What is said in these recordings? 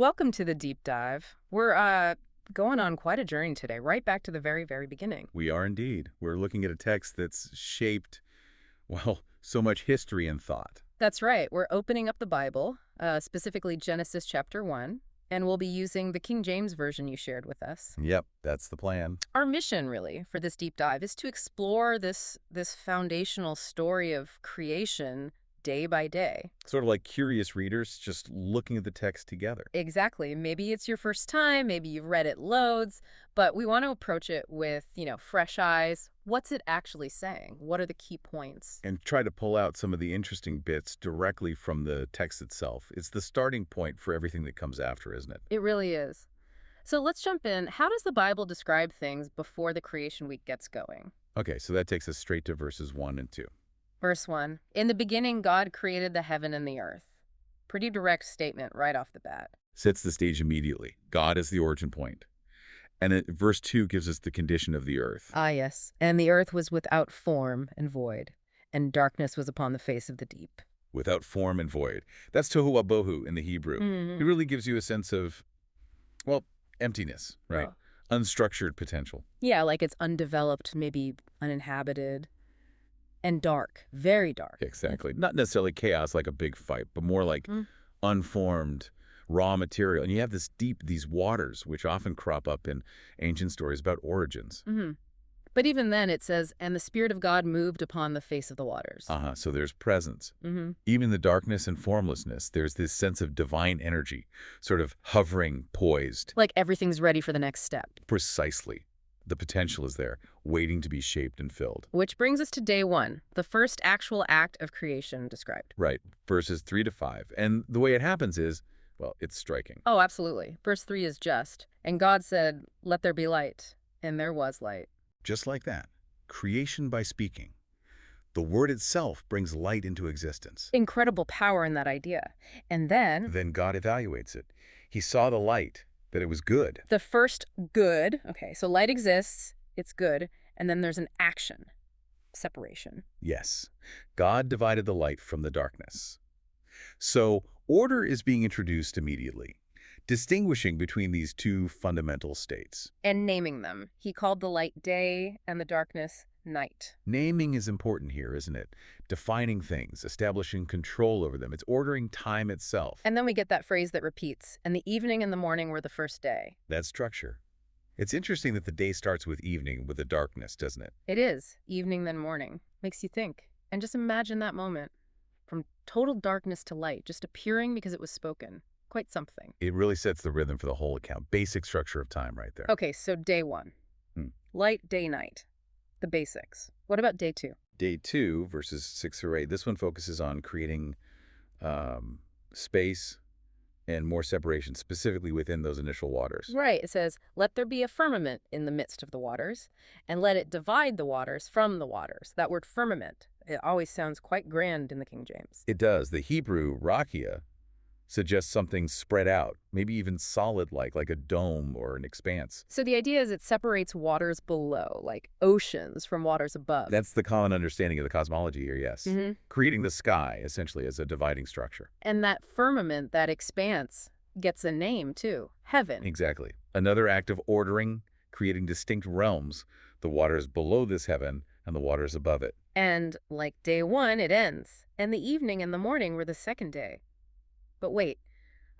Welcome to the deep dive. We're going on quite a journey today, right back to the very, very beginning. We are indeed. We're looking at a text that's shaped, well, so much history and thought. That's right. We're opening up the Bible, specifically Genesis chapter 1, and we'll be using the King James version you shared with us. Yep, that's the plan. Our mission, really, for this deep dive is to explore this foundational story of creation day by day. Sort of like curious readers just looking at the text together. Exactly. Maybe it's your first time, maybe you've read it loads, but we want to approach it with, fresh eyes. What's it actually saying? What are the key points? And try to pull out some of the interesting bits directly from the text itself. It's the starting point for everything that comes after, isn't it? It really is. So let's jump in. How does the Bible describe things before the creation week gets going? Okay, so that takes us straight to verses 1 and 2. Verse 1, in the beginning, God created the heaven and the earth. Pretty direct statement right off the bat. Sets the stage immediately. God is the origin point. And verse 2 gives us the condition of the earth. Ah, yes. And the earth was without form and void, and darkness was upon the face of the deep. Without form and void. That's tohu wabohu in the Hebrew. It really gives you a sense of, well, emptiness, right? Oh. Unstructured potential. Yeah, like it's undeveloped, maybe uninhabited. And dark, very dark. Exactly. Not necessarily chaos like a big fight, but more like unformed raw material. And you have these waters, which often crop up in ancient stories about origins. But even then it says, and the Spirit of God moved upon the face of the waters. So there's presence. Even the darkness and formlessness, there's this sense of divine energy, sort of hovering, poised. Like everything's ready for the next step. Precisely. The potential is there, waiting to be shaped and filled. Which brings us to day 1, the first actual act of creation described. Right, verses 3 to 5. And the way it happens is, well, it's striking. Oh, absolutely. Verse 3 is just, and God said, let there be light, and there was light. Just like that, creation by speaking. The word itself brings light into existence. Incredible power in that idea. And then God evaluates it. He saw the light, that it was good. the first good, okay, so light exists, it's good, and then there's an action, separation. Yes, God divided the light from the darkness. So order is being introduced immediately, distinguishing between these two fundamental states. And naming them. He called the light day and the darkness night. Naming is important here, isn't it? Defining things, establishing control over them. It's ordering time itself. And then we get that phrase that repeats, and the evening and the morning were the first day. That structure. It's interesting that the day starts with evening, with the darkness, doesn't it? It is. Evening then morning. Makes you think. And just imagine that moment. From total darkness to light, just appearing because it was spoken. Quite something. It really sets the rhythm for the whole account. Basic structure of time right there. Okay, so day 1. Light, day, night. The basics. What about day 2? Day 2, verses 6 through 8, this one focuses on creating space and more separation, specifically within those initial waters. Right. It says, let there be a firmament in the midst of the waters, and let it divide the waters from the waters. That word firmament, it always sounds quite grand in the King James. It does. The Hebrew, rakia, suggests something spread out, maybe even solid-like a dome or an expanse. So the idea is it separates waters below, like oceans, from waters above. That's the common understanding of the cosmology here, yes. Creating the sky, essentially, as a dividing structure. And that firmament, that expanse, gets a name, too. Heaven. Exactly. Another act of ordering, creating distinct realms, the waters below this heaven and the waters above it. And like day 1, it ends. And the evening and the morning were the second day. But wait,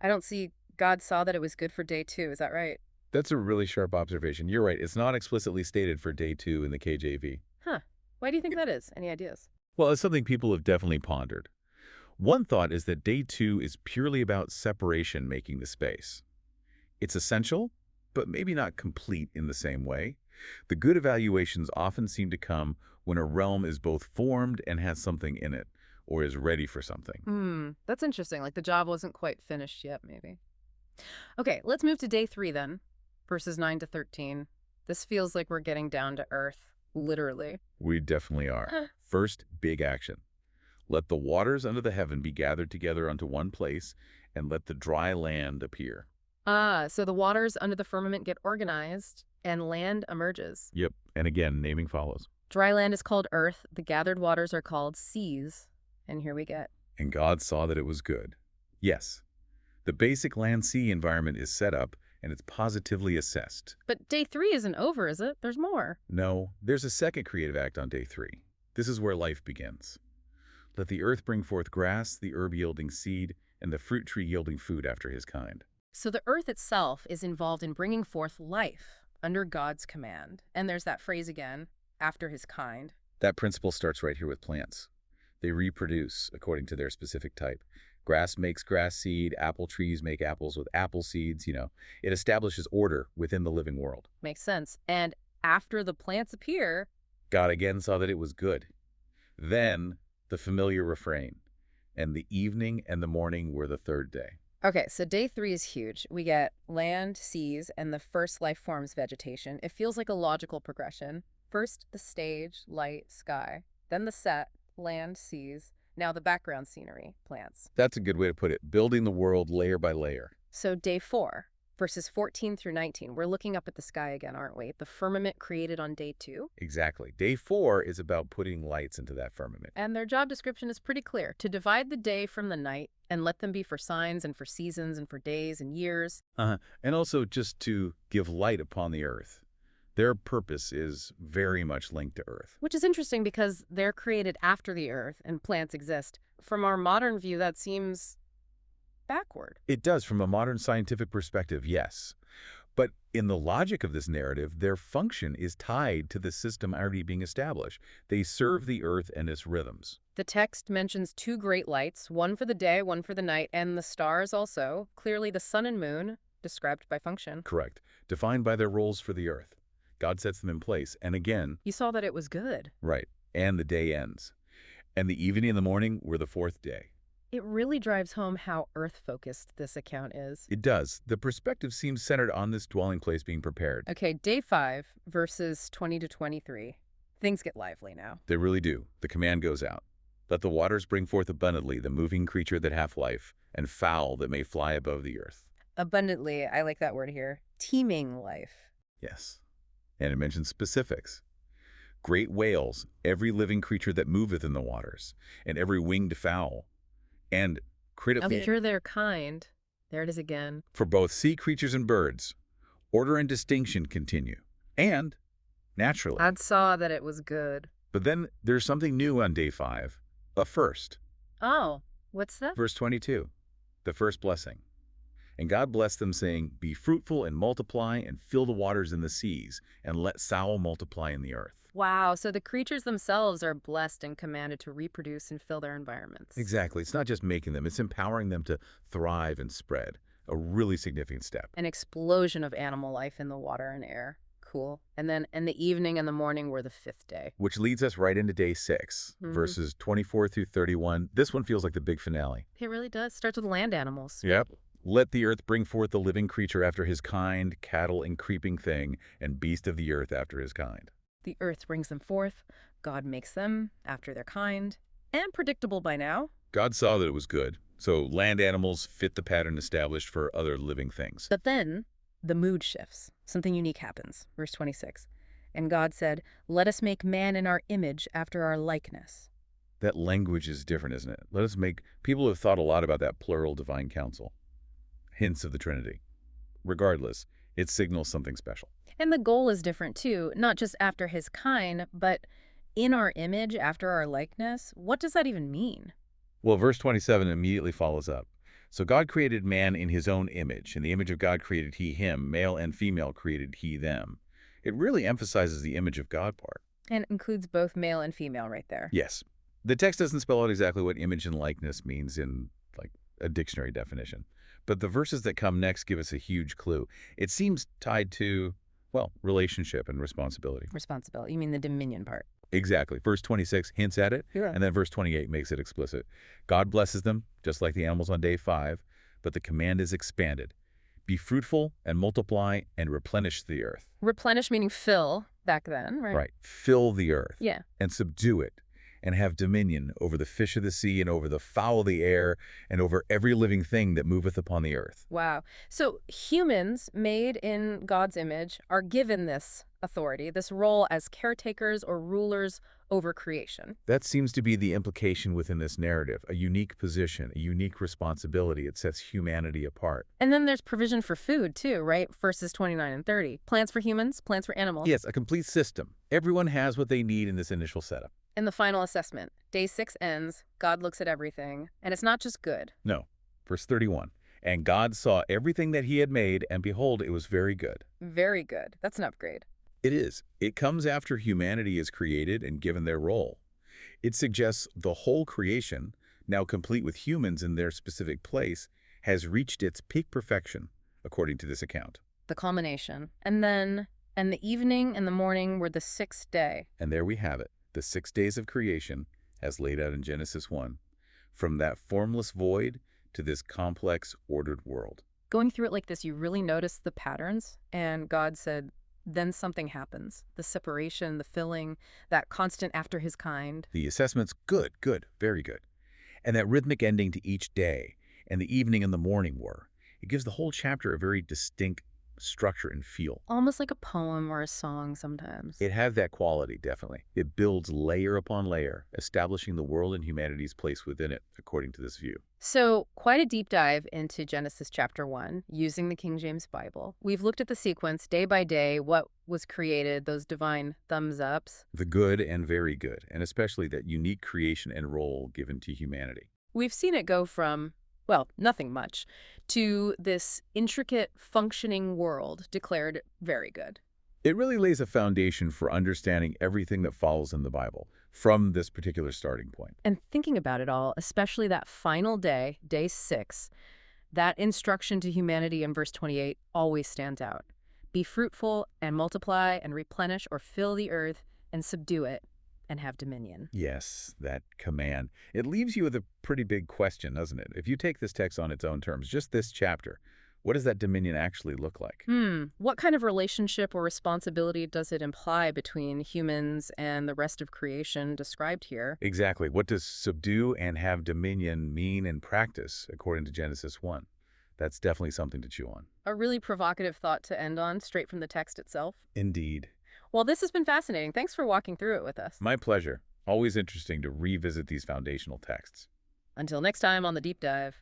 I don't see God saw that it was good for day 2. Is that right? That's a really sharp observation. You're right. It's not explicitly stated for day 2 in the KJV. Huh. Why do you think that is? Any ideas? Well, it's something people have definitely pondered. One thought is that day 2 is purely about separation making the space. It's essential, but maybe not complete in the same way. The good evaluations often seem to come when a realm is both formed and has something in it, or is ready for something. That's interesting. Like the job wasn't quite finished yet, maybe. Okay, let's move to day 3 then, verses 9 to 13. This feels like we're getting down to earth, literally. We definitely are. First, big action. Let the waters under the heaven be gathered together unto one place, and let the dry land appear. So the waters under the firmament get organized, and land emerges. Yep, and again, naming follows. Dry land is called earth, the gathered waters are called seas. And here we get. And God saw that it was good. Yes, The basic land-sea environment is set up, and it's positively assessed. But day 3 isn't over, is it? There's more. No, there's a second creative act on day 3. This is where life begins. Let the earth bring forth grass, the herb yielding seed, and the fruit tree yielding food after his kind. So the earth itself is involved in bringing forth life under God's command. And there's that phrase again, after his kind. That principle starts right here with plants. They reproduce according to their specific type. Grass makes grass seed, apple trees make apples with apple seeds, It establishes order within the living world. Makes sense. And after the plants appear, God again saw that it was good. Then the familiar refrain, and the evening and the morning were the third day. okay, so day 3 is huge. We get land, seas, and the first life forms vegetation. It feels like a logical progression. First, the stage, light, sky. Then the set, land, seas. Now the background scenery, plants. That's a good way to put it, building the world layer by layer. So day 4, verses 14 through 19. We're looking up at the sky again, aren't we? The firmament created on day 2. Exactly. Day 4 is about putting lights into that firmament. And their job description is pretty clear, to divide the day from the night and let them be for signs and for seasons and for days and years. And also just to give light upon the earth. Their purpose is very much linked to earth. Which is interesting because they're created after the earth and plants exist. From our modern view, that seems backward. It does from a modern scientific perspective, yes. But in the logic of this narrative, their function is tied to the system already being established. They serve the earth and its rhythms. The text mentions 2 great lights, one for the day, one for the night, and the stars also. Clearly the sun and moon, described by function. Correct. Defined by their roles for the earth. God sets them in place. And again, You saw that it was good. right, and the day ends. And the evening and the morning were the 4th day. It really drives home how earth-focused this account is. It does. The perspective seems centered on this dwelling place being prepared. Okay, day 5, verses 20 to 23. Things get lively now. They really do. The command goes out. Let the waters bring forth abundantly the moving creature that hath life, and fowl that may fly above the earth. Abundantly, I like that word here. Teeming life. Yes. And it mentions specifics. Great whales, every living creature that moveth in the waters, and every winged fowl. And critically, After their kind. There it is again. for both sea creatures and birds, order and distinction continue. And, naturally. God saw that it was good. But then there's something new on day 5, a first. Oh, what's that? Verse 22, the first blessing. And God blessed them, saying, Be fruitful and multiply, and fill the waters in the seas, and let fowl multiply in the earth. Wow, so the creatures themselves are blessed and commanded to reproduce and fill their environments. Exactly. It's not just making them, it's empowering them to thrive and spread. A really significant step. An explosion of animal life in the water and air. Cool. And then in the evening and the morning were the 5th day. Which leads us right into day 6, verses 24 through 31. This one feels like the big finale. It really does. Starts with land animals. Yep. Let the earth bring forth the living creature after his kind, cattle and creeping thing, and beast of the earth after his kind. The earth brings them forth. God makes them after their kind. And predictable by now. God saw that it was good, so land animals fit the pattern established for other living things. But then the mood shifts. Something unique happens. Verse 26. And God said, Let us make man in our image after our likeness. That language is different, isn't it? Let us make... People have thought a lot about that plural divine council. Hints of the Trinity. Regardless, it signals something special. And the goal is different too, not just after his kind, but in our image, after our likeness. What does that even mean? Well, verse 27 immediately follows up. So God created man in his own image. In the image of God created he him. Male and female created he them. It really emphasizes the image of God part. And includes both male and female right there. Yes. The text doesn't spell out exactly what image and likeness means in, like, a dictionary definition. But the verses that come next give us a huge clue. It seems tied to, well, relationship and responsibility. Responsibility. You mean the dominion part. Exactly. Verse 26 hints at it, Yeah. and then verse 28 makes it explicit. God blesses them, just like the animals on day 5, but the command is expanded. Be fruitful and multiply and replenish the earth. Replenish meaning fill back then, right? Right. Fill the earth. Yeah. And subdue it, and have dominion over the fish of the sea and over the fowl of the air and over every living thing that moveth upon the earth. Wow. So humans made in God's image are given this authority, this role as caretakers or rulers over creation. That seems to be the implication within this narrative, a unique position, a unique responsibility. It sets humanity apart. And then there's provision for food, too, right? Verses 29 and 30. Plants for humans, plants for animals. Yes, a complete system. Everyone has what they need in this initial setup. In the final assessment, day 6 ends, God looks at everything, and it's not just good. No. Verse 31. And God saw everything that he had made, and behold, it was very good. Very good. That's an upgrade. It is. It comes after humanity is created and given their role. It suggests the whole creation, now complete with humans in their specific place, has reached its peak perfection, according to this account. The culmination. And the evening and the morning were the 6th day. And there we have it, the 6 days of creation, as laid out in Genesis 1. From that formless void to this complex, ordered world. Going through it like this, you really notice the patterns, and God said, then something happens. The separation, the filling, that constant after his kind. The assessment's good, very good. And that rhythmic ending to each day, and the evening and the morning were. It gives the whole chapter a very distinct structure and feel. Almost like a poem or a song sometimes. It has that quality, definitely. It builds layer upon layer, establishing the world and humanity's place within it, according to this view. So, quite a deep dive into Genesis chapter 1, using the King James Bible. We've looked at the sequence, day by day, what was created, those divine thumbs ups. The good and very good, and especially that unique creation and role given to humanity. We've seen it go from, well, nothing much, to this intricate, functioning world declared very good. It really lays a foundation for understanding everything that follows in the Bible from this particular starting point. And thinking about it all, especially that final day, day 6, that instruction to humanity in verse 28 always stands out. Be fruitful and multiply and replenish or fill the earth and subdue it and have dominion. Yes, that command. It leaves you with a pretty big question, doesn't it? If you take this text on its own terms, just this chapter, what does that dominion actually look like? What kind of relationship or responsibility does it imply between humans and the rest of creation described here? Exactly. What does subdue and have dominion mean in practice, according to Genesis 1? That's definitely something to chew on. A really provocative thought to end on, straight from the text itself. Indeed. Well, this has been fascinating. Thanks for walking through it with us. My pleasure. Always interesting to revisit these foundational texts. Until next time on The Deep Dive.